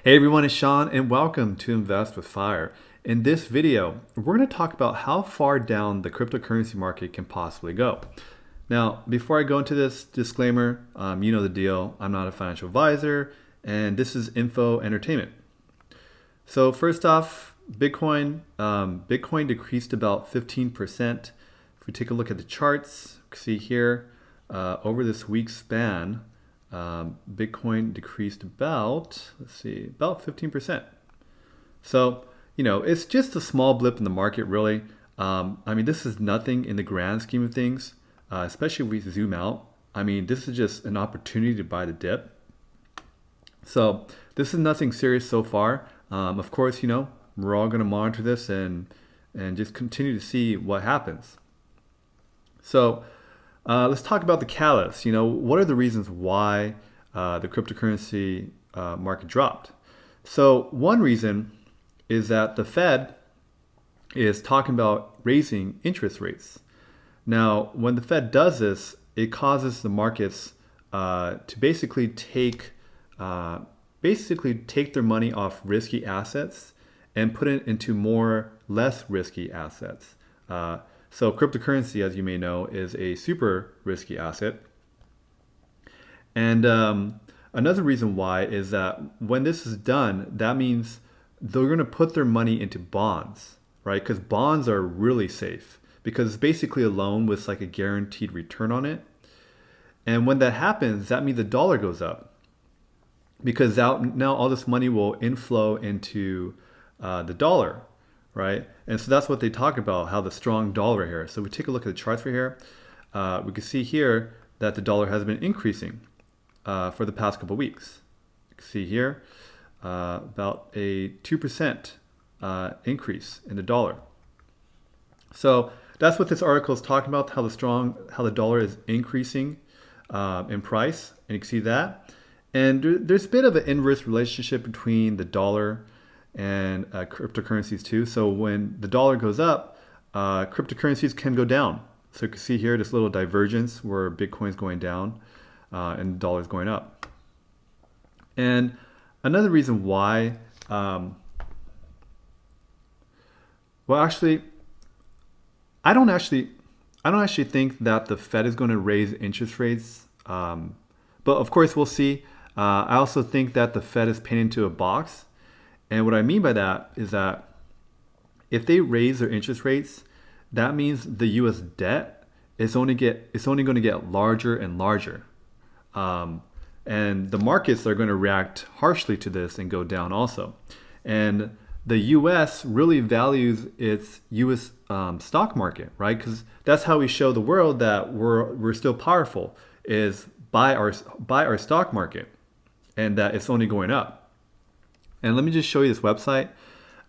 Hey everyone, it's Sean and welcome to Invest with Fire. In this video, we're going to talk about how far down the cryptocurrency market can possibly go. Now, before I go into this disclaimer, you know the deal. I'm not a financial advisor and this is info entertainment. So first off, Bitcoin decreased about 15%. If we take a look at the charts, see here, over this week span, Bitcoin decreased about, about 15%. So, it's just a small blip in the market, really. This is nothing in the grand scheme of things, especially if we zoom out. This is just an opportunity to buy the dip. So this is nothing serious so far. Of course, we're all going to monitor this and just continue to see what happens. So let's talk about the catalysts. What are the reasons why the cryptocurrency market dropped? So one reason is that the Fed is talking about raising interest rates. Now, when the Fed does this, it causes the markets to basically take their money off risky assets and put it into less risky assets. So cryptocurrency, as you may know, is a super risky asset. And another reason why is that when this is done, that means they're going to put their money into bonds, right? Because bonds are really safe because it's basically a loan with like a guaranteed return on it. And when that happens, that means the dollar goes up because now all this money will inflow into the dollar, right? And so that's what they talk about, how the strong dollar here. So we take a look at the charts right here. We can see here that the dollar has been increasing for the past couple of weeks. You can see here about a 2% increase in the dollar. So that's what this article is talking about, how the dollar is increasing in price. And you can see that. And there's a bit of an inverse relationship between the dollar and cryptocurrencies too. So when the dollar goes up, cryptocurrencies can go down. So you can see here this little divergence where Bitcoin's going down and the dollar's going up. And another reason why, I don't actually think that the Fed is going to raise interest rates. But of course we'll see. I also think that the Fed is painted into a box. And what I mean by that is that if they raise their interest rates, that means the U.S. debt is only going to get larger and larger. And the markets are going to react harshly to this and go down also. And the U.S. really values its U.S. Stock market, right? Because that's how we show the world that we're still powerful, is by our stock market, and that it's only going up. And let me just show you this website,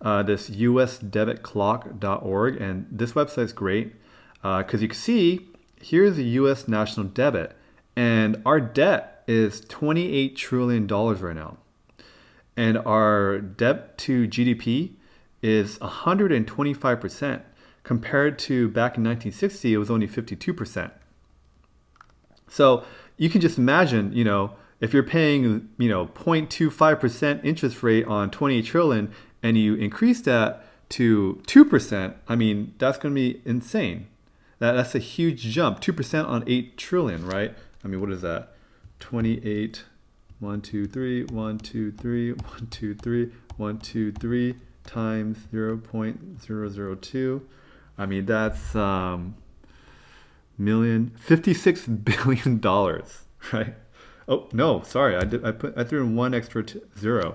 this usdebitclock.org. And this website is great because you can see here's the U.S. national debit. And our debt is $28 trillion right now. And our debt to GDP is 125%. Compared to back in 1960, it was only 52%. So you can just imagine, if you're paying, 0.25% interest rate on 28 trillion and you increase that to 2%, that's going to be insane. That's a huge jump, 2% on 8 trillion, right? What is that? 28, 1, 2, 3, 1, 2, 3, 1, 2, 3, 1, 2, 3 times 0.002. That's $56 billion, right? Oh no, sorry, I threw in one extra zero.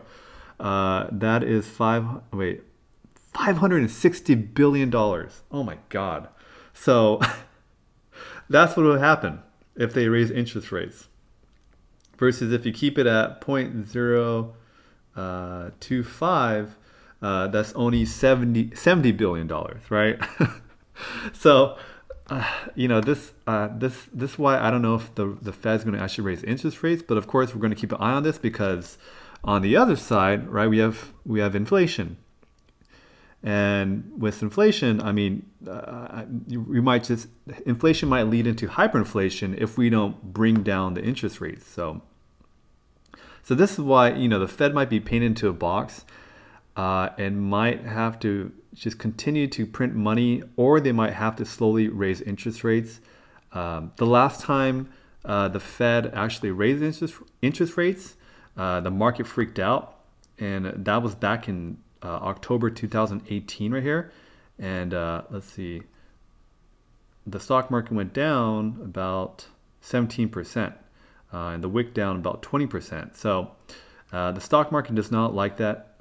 That is $560 billion. Oh my God. So that's what will happen if they raise interest rates. Versus if you keep it at 0.025, that's only $70 billion, right? So this is why I don't know if the Fed's going to actually raise interest rates, but of course we're going to keep an eye on this because on the other side, right, we have inflation, and with inflation, inflation might lead into hyperinflation if we don't bring down the interest rates. So So this is why, the Fed might be painted into a box and might have to just continue to print money, or they might have to slowly raise interest rates. The last time the Fed actually raised interest rates, the market freaked out, and that was back in October 2018 right here. And let's see, the stock market went down about 17%, and the wick down about 20%. So the stock market does not like that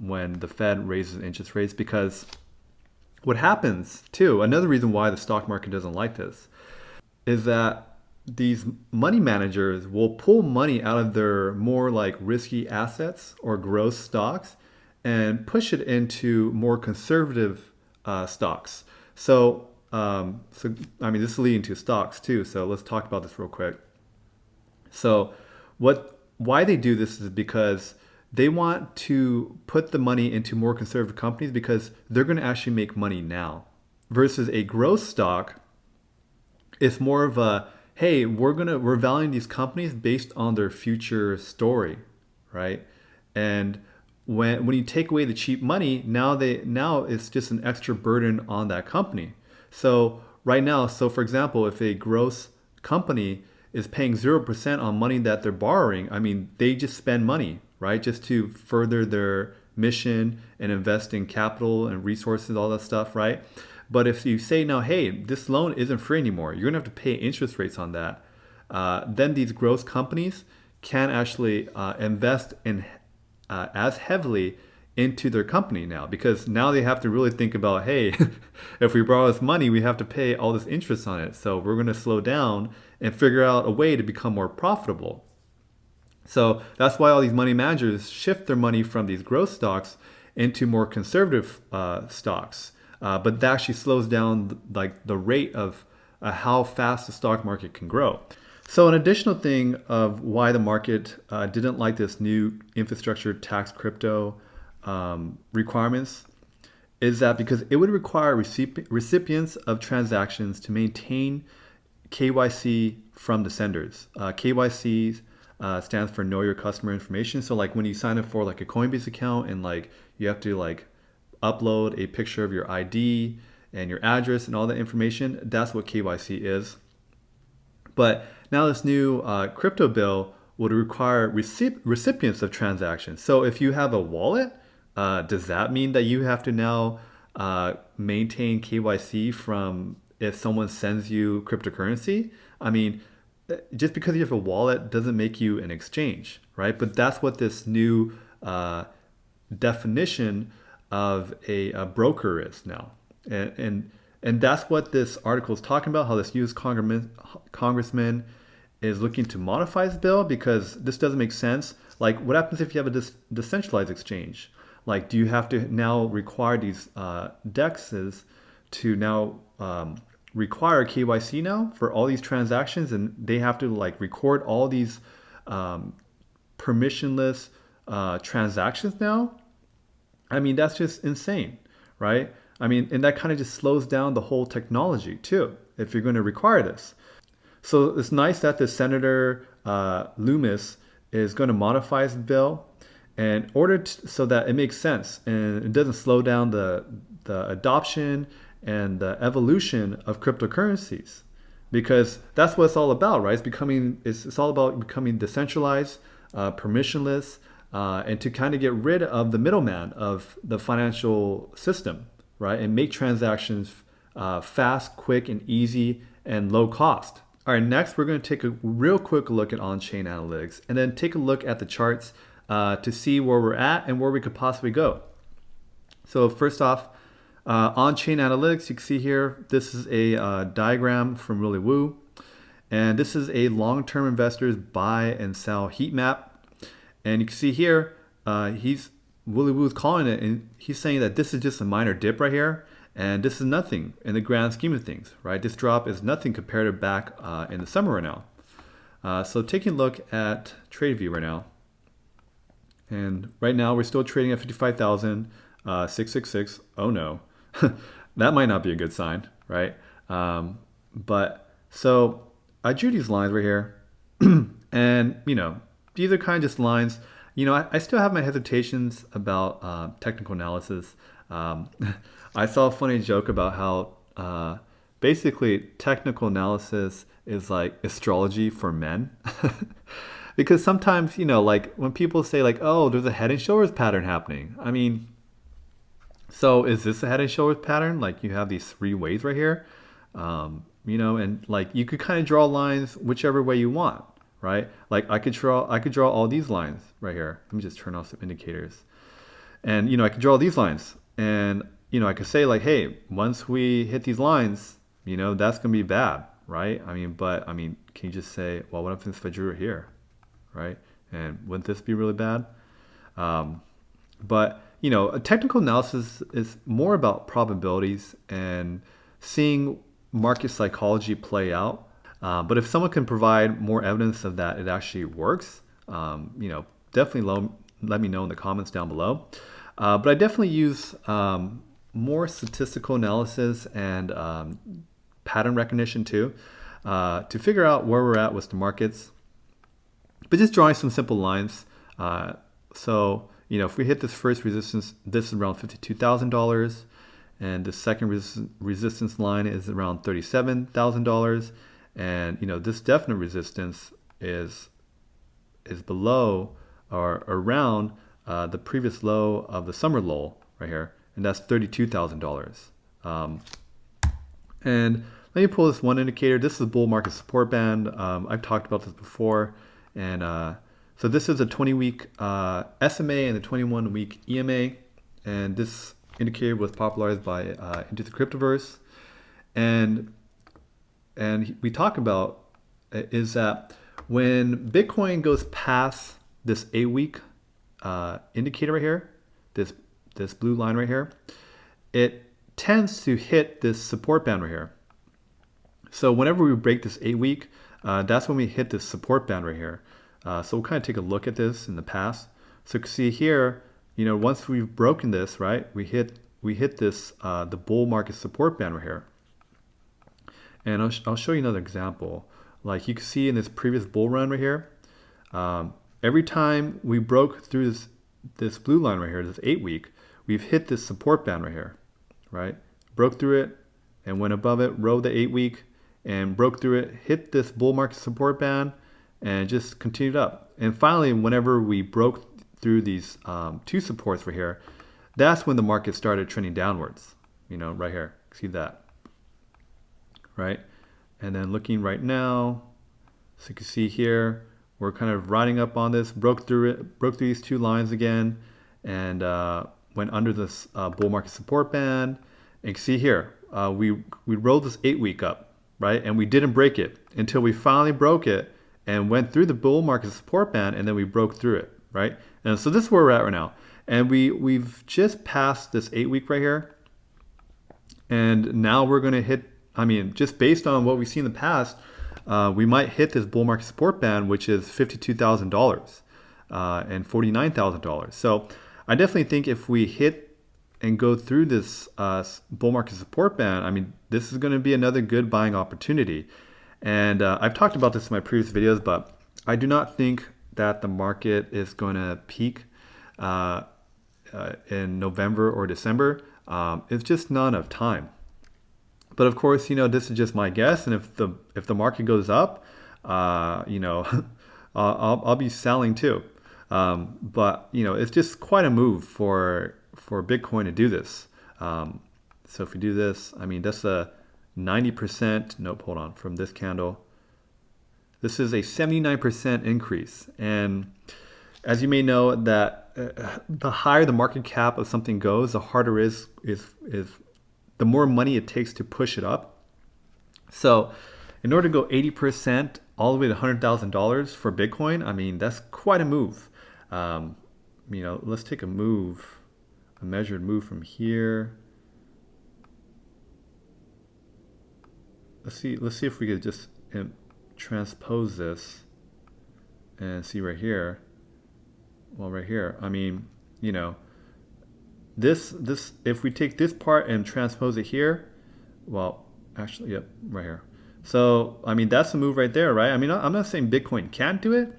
when the Fed raises interest rates, because what happens too, another reason why the stock market doesn't like this, is that these money managers will pull money out of their more like risky assets or growth stocks and push it into more conservative stocks. So this is leading to stocks too. So let's talk about this real quick. So why they do this is because they want to put the money into more conservative companies because they're going to actually make money now, versus a growth stock. It's more of a, hey, we're valuing these companies based on their future story, right? And when you take away the cheap money, now it's just an extra burden on that company. So right now, for example, if a growth company is paying 0% on money that they're borrowing, I mean, they just spend money, right? Just to further their mission and invest in capital and resources, all that stuff, right? But if you say now, hey, this loan isn't free anymore, you're gonna have to pay interest rates on that, then these growth companies can actually invest in as heavily into their company now, because now they have to really think about, hey, if we borrow this money, we have to pay all this interest on it. So we're going to slow down and figure out a way to become more profitable. So that's why all these money managers shift their money from these growth stocks into more conservative stocks. But that actually slows down the rate of how fast the stock market can grow. So an additional thing of why the market didn't like this new infrastructure tax crypto requirements is that because it would require recipients of transactions to maintain KYC from the senders. KYC stands for Know Your Customer Information. So like when you sign up for like a Coinbase account and like you have to like upload a picture of your ID and your address and all that information, that's what KYC is. But now this new crypto bill would require recipients of transactions. So if you have a wallet, does that mean that you have to now maintain KYC from if someone sends you cryptocurrency? I mean, just because you have a wallet doesn't make you an exchange, right? But that's what this new definition of a broker is now. And that's what this article is talking about, how this U.S. congressman is looking to modify this bill, because this doesn't make sense. Like, what happens if you have a decentralized exchange? Like, do you have to now require these DEXs to now require KYC now for all these transactions, and they have to like record all these permissionless transactions now? I mean, that's just insane, right? I mean, and that kind of just slows down the whole technology too, if you're going to require this. So it's nice that the Senator Loomis is going to modify his bill in order so that it makes sense and it doesn't slow down the adoption and the evolution of cryptocurrencies, because that's what it's all about, right? It's all about becoming decentralized, permissionless, and to kind of get rid of the middleman of the financial system, right? And make transactions fast, quick, and easy, and low cost. All right, next we're going to take a real quick look at on-chain analytics, and then take a look at the charts to see where we're at and where we could possibly go. So first off, on-chain analytics, you can see here, this is a diagram from Willy Woo, and this is a long-term investor's buy and sell heat map. And you can see here, Willy Woo's calling it, and he's saying that this is just a minor dip right here, and this is nothing in the grand scheme of things, right? This drop is nothing compared to back in the summer right now. So taking a look at TradeView right now, and right now we're still trading at 55,666. Oh no, that might not be a good sign, right? But so I drew these lines right here, and these are kind of just lines. You know, I still have my hesitations about technical analysis. Um, I saw a funny joke about how basically technical analysis is like astrology for men. Because sometimes, you know, like when people say like, oh, there's a head and shoulders pattern happening. I mean, so is this a head and shoulders pattern? Like you have these three waves right here, you know, and like you could kind of draw lines whichever way you want, right? Like I could draw all these lines right here. Let me just turn off some indicators. And, you know, I could draw these lines and, you know, I could say like, hey, once we hit these lines, you know, that's going to be bad, right? I mean, but I mean, can you just say, well, what if I drew it here, right? And wouldn't this be really bad? But you know, a technical analysis is more about probabilities and seeing market psychology play out. But if someone can provide more evidence of that it actually works, you know, definitely let me know in the comments down below. But I definitely use more statistical analysis and pattern recognition too to figure out where we're at with the markets. But just drawing some simple lines. So, you know, if we hit this first resistance, this is around $52,000, and the second resistance line is around $37,000, and you know, this definite resistance is below or around the previous low of the summer lull right here, and that's $32,000. And let me pull this one indicator. This is the bull market support band. I've talked about this before, and so this is a 20-week SMA and a 21-week EMA, and this indicator was popularized by Into the Cryptoverse. And we talk about is that when Bitcoin goes past this 8-week indicator right here, this blue line right here, it tends to hit this support band right here. So whenever we break this 8-week, that's when we hit this support band right here. So we'll kind of take a look at this in the past. So you can see here, you know, once we've broken this, right, we hit this the bull market support band right here. And I'll show you another example. Like you can see in this previous bull run right here, every time we broke through this blue line right here, this 8-week, we've hit this support band right here, right? Broke through it and went above it, rode the 8-week and broke through it, hit this bull market support band, and just continued up. And finally, whenever we broke through these two supports right here, that's when the market started trending downwards. You know, right here, see that, right? And then looking right now, so you can see here, we're kind of riding up on this, broke through these two lines again, and went under this bull market support band. And you can see here, we rolled this 8-week up, right? And we didn't break it until we finally broke it and went through the bull market support band, and then we broke through it, right? And so this is where we're at right now. And we've just passed this 8-week right here. And now we're going to hit, I mean, just based on what we've seen in the past, we might hit this bull market support band, which is $52,000 and $49,000. So I definitely think if we hit and go through this bull market support band, I mean, this is going to be another good buying opportunity. And I've talked about this in my previous videos, but I do not think that the market is going to peak in November or December. It's just not enough time. But of course, you know, this is just my guess. And if the market goes up, you know, I'll be selling too. But you know, it's just quite a move for Bitcoin to do this. So if we do this, I mean, that's a 90%, nope, hold on, from this candle. This is a 79% increase. And as you may know, that the higher the market cap of something goes, the harder is the more money it takes to push it up. So in order to go 80% all the way to $100,000 for Bitcoin, I mean, that's quite a move. You know, let's take a measured move from here. Let's see if we could just transpose this and see right here. Well, right here, I mean, you know, this if we take this part and transpose it here, well, actually, yep, right here. So, I mean, that's a move right there, right? I mean, I'm not saying Bitcoin can't do it,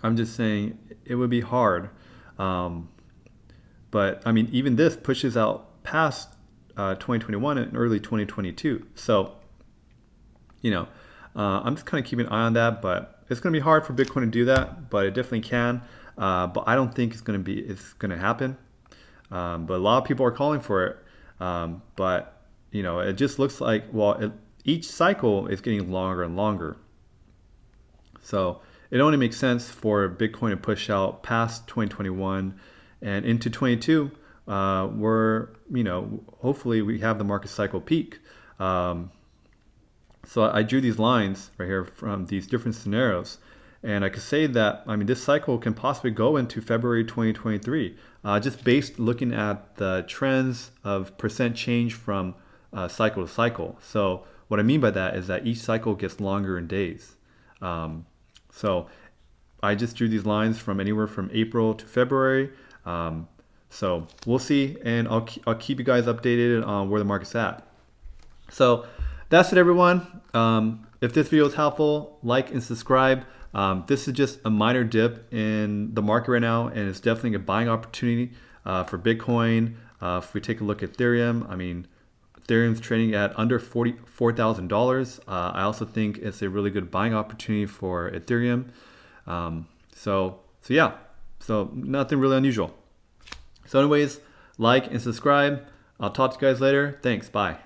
I'm just saying it would be hard. But I mean, even this pushes out past 2021 and early 2022. So, I'm just kind of keeping an eye on that, but it's going to be hard for Bitcoin to do that, but it definitely can. But I don't think it's going to happen. But a lot of people are calling for it. But it just looks like, each cycle is getting longer and longer. So it only makes sense for Bitcoin to push out past 2021 and into 22, where hopefully we have the market cycle peak. So I drew these lines right here from these different scenarios, and I could say that this cycle can possibly go into February 2023, just based looking at the trends of percent change from cycle to cycle. So what I mean by that is that each cycle gets longer in days. So I just drew these lines from anywhere from April to February. So we'll see, and I'll keep you guys updated on where the market's at. So that's it, everyone. If this video is helpful, like and subscribe. This is just a minor dip in the market right now, and it's definitely a buying opportunity for Bitcoin. If we take a look at Ethereum, Ethereum's trading at under $44,000. I also think it's a really good buying opportunity for Ethereum. So nothing really unusual. So anyways, like and subscribe. I'll talk to you guys later. Thanks. Bye.